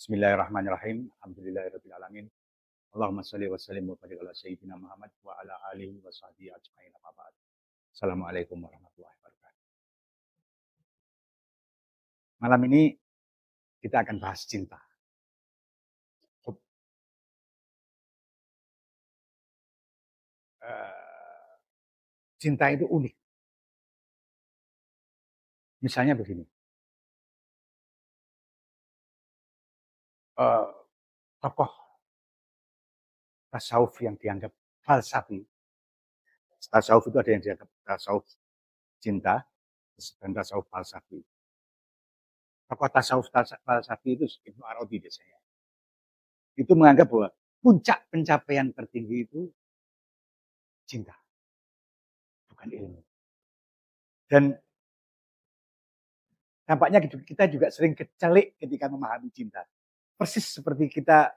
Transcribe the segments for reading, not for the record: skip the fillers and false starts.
Bismillahirrahmanirrahim. Alhamdulillahirabbil alamin. Allahumma shalli wa sallim wa barik ala sayyidina Muhammad wa ala alihi wa sahbihi ajmain. Amma ba'd. Assalamualaikum warahmatullahi wabarakatuh. Malam ini kita akan bahas cinta. Cinta itu unik. Misalnya begini. Tokoh tasawuf yang dianggap falsafi. Tasawuf itu ada yang dianggap tasawuf cinta dan tasawuf falsafi. Tokoh tasawuf falsafi itu Ibnu Arabi biasanya. Itu menganggap bahwa puncak pencapaian tertinggi itu cinta, bukan ilmu. Dan tampaknya kita juga sering kecelik ketika memahami cinta. Persis seperti kita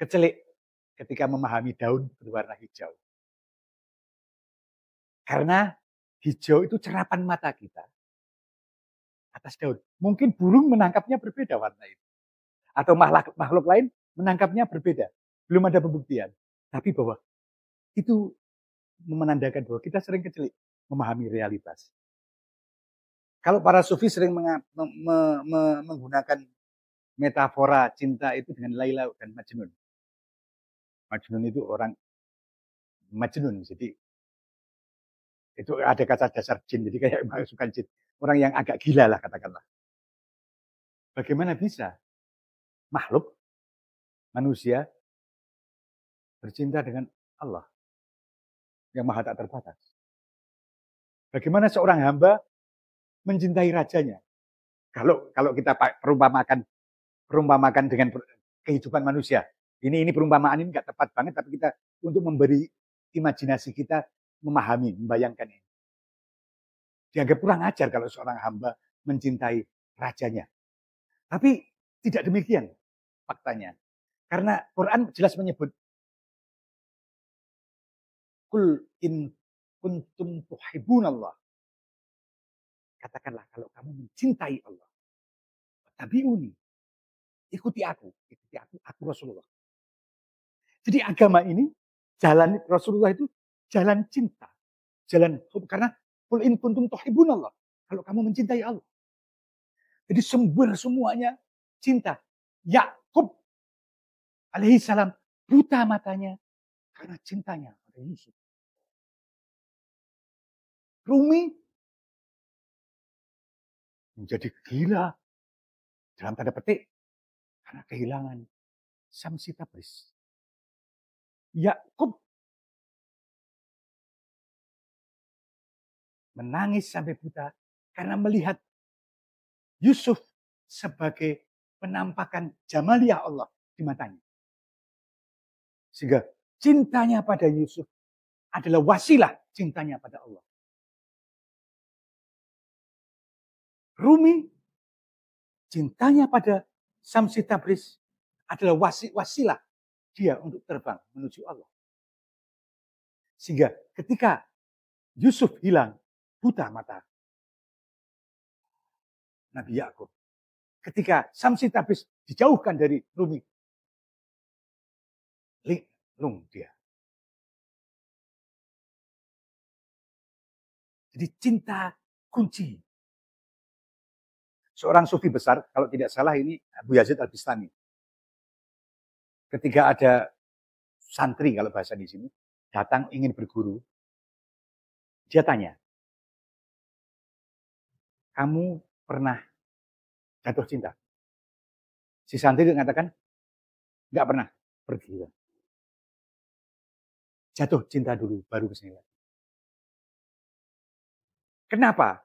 kecelik ketika memahami daun berwarna hijau. Karena hijau itu cerapan mata kita atas daun. Mungkin burung menangkapnya berbeda warna itu. Atau makhluk lain menangkapnya berbeda. Belum ada pembuktian. Tapi bahwa itu menandakan bahwa kita sering kecelik memahami realitas. Kalau para sufi sering menggunakan metafora cinta itu dengan Laila dan Majnun. Majnun itu orang Majnun, jadi itu ada kata dasar jin, jadi kayak masukan jin. Orang yang agak gila lah katakanlah. Bagaimana bisa makhluk, manusia, bercinta dengan Allah yang maha tak terbatas? Bagaimana seorang hamba mencintai rajanya? Kalau kita perumpamakan dengan kehidupan manusia. Ini perumpamaan ini nggak tepat banget, tapi kita untuk memberi imajinasi kita memahami, membayangkan ini. Dianggap kurang ajar kalau seorang hamba mencintai rajanya. Tapi tidak demikian faktanya. Karena Quran jelas menyebut Kul in kuntum tuhibbunallah. Katakanlah kalau kamu mencintai Allah. Tabi'uni. Ikuti aku Rasulullah. Jadi agama ini, jalan Rasulullah itu jalan cinta. Jalan karena Kul in kuntum tuhibbunallah. Kalau kamu mencintai Allah. Jadi sumber semuanya cinta. Yakub alaihissalam buta matanya karena cintanya pada Yusuf. Rumi menjadi gila dalam tanda petik karena kehilangan Samsi Tabris. Yakub menangis sampai buta karena melihat Yusuf sebagai penampakan jamaliah Allah di matanya. Sehingga cintanya pada Yusuf adalah wasilah cintanya pada Allah. Rumi cintanya pada Samsi Tabris adalah wasilah dia untuk terbang menuju Allah. Sehingga ketika Yusuf hilang, buta mata Nabi Yakub. Ketika Samsi Tabris dijauhkan dari Rumi, linglung dia. Jadi cinta kunci. Seorang sufi besar, kalau tidak salah ini Abu Yazid Al-Bistami. Ketika ada santri kalau bahasa di sini, datang ingin berguru, dia tanya, kamu pernah jatuh cinta? Si santri mengatakan, enggak pernah, pergi. Jatuh cinta dulu, baru kesini. Kenapa?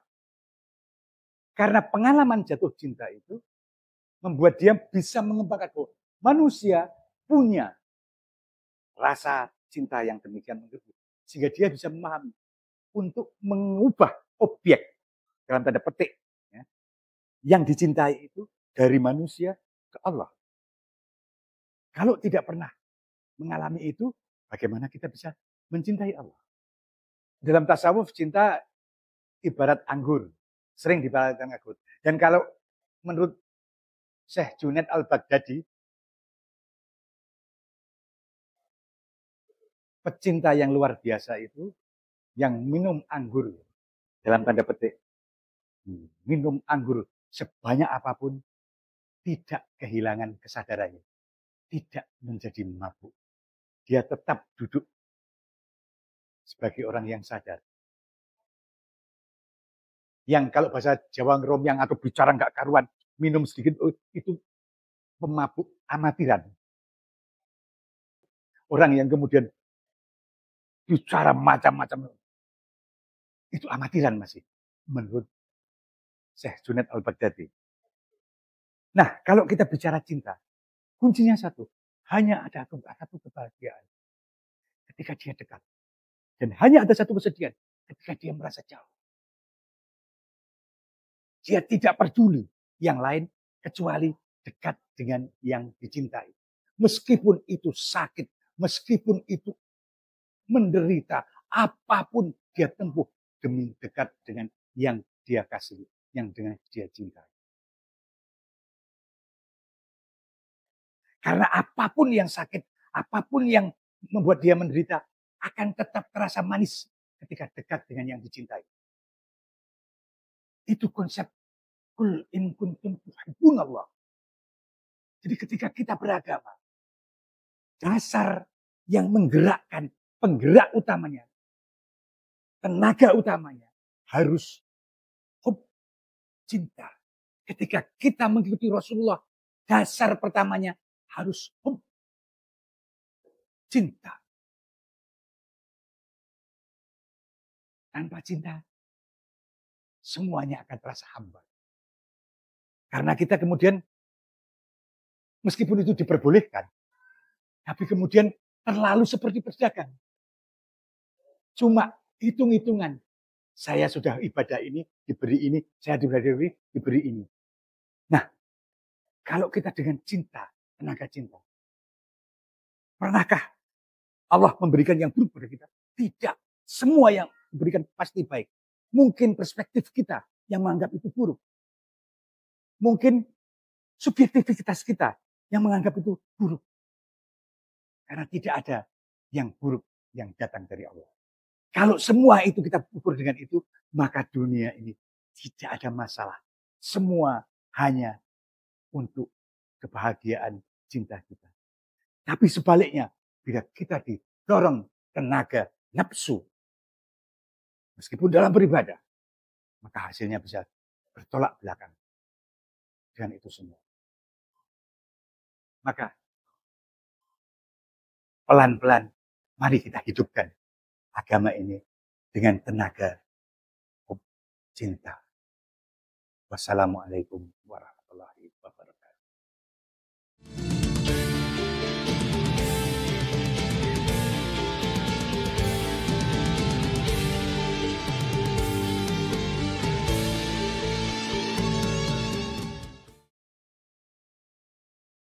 Karena pengalaman jatuh cinta itu membuat dia bisa mengembangkan bahwa manusia punya rasa cinta yang demikian mengerti. Sehingga dia bisa memahami untuk mengubah objek dalam tanda petik ya, yang dicintai itu dari manusia ke Allah. Kalau tidak pernah mengalami itu, bagaimana kita bisa mencintai Allah? Dalam tasawuf cinta ibarat anggur, sering dibaratkan anggur. Dan kalau menurut Syekh Junaid Al-Baghdadi, pecinta yang luar biasa itu, yang minum anggur, dalam tanda petik, minum anggur sebanyak apapun, tidak kehilangan kesadarannya, tidak menjadi mabuk. Dia tetap duduk sebagai orang yang sadar. Yang kalau bahasa Jawa ngerompang atau bicara nggak karuan, minum sedikit, itu pemabuk amatiran. Orang yang kemudian bicara macam-macam, itu amatiran masih, menurut Syekh Junaid Al-Baghdadi. Nah, kalau kita bicara cinta, kuncinya satu, hanya ada satu kebahagiaan ketika dia dekat. Dan hanya ada satu kesedihan ketika dia merasa jauh. Dia tidak peduli yang lain kecuali dekat dengan yang dicintai. Meskipun itu sakit, meskipun itu menderita, apapun dia tempuh demi dekat dengan yang dia kasihi, yang dengan dia cintai. Karena apapun yang sakit, apapun yang membuat dia menderita, akan tetap terasa manis ketika dekat dengan yang dicintai. Itu konsep kul in kuntum tuhibbunallah. Jadi ketika kita beragama, dasar yang menggerakkan, penggerak utamanya, tenaga utamanya, harus hub, cinta. Ketika kita mengikuti Rasulullah, dasar pertamanya harus hub, cinta. Tanpa cinta, semuanya akan terasa hambar. Karena kita kemudian, meskipun itu diperbolehkan, tapi kemudian terlalu seperti berdagang. Cuma hitung-hitungan. Saya sudah ibadah ini, diberi ini, saya diberi ini. Nah, kalau kita dengan cinta, tenaga cinta, pernahkah Allah memberikan yang buruk pada kita? Tidak. Semua yang diberikan pasti baik. Mungkin perspektif kita yang menganggap itu buruk. Mungkin subjektivitas kita yang menganggap itu buruk. Karena tidak ada yang buruk yang datang dari Allah. Kalau semua itu kita ukur dengan itu, maka dunia ini tidak ada masalah. Semua hanya untuk kebahagiaan cinta kita. Tapi sebaliknya, bila kita didorong tenaga nafsu, meskipun dalam beribadah, maka hasilnya bisa bertolak belakang dengan itu semua. Maka pelan-pelan mari kita hidupkan agama ini dengan tenaga cinta. Wassalamualaikum warahmatullahi wabarakatuh.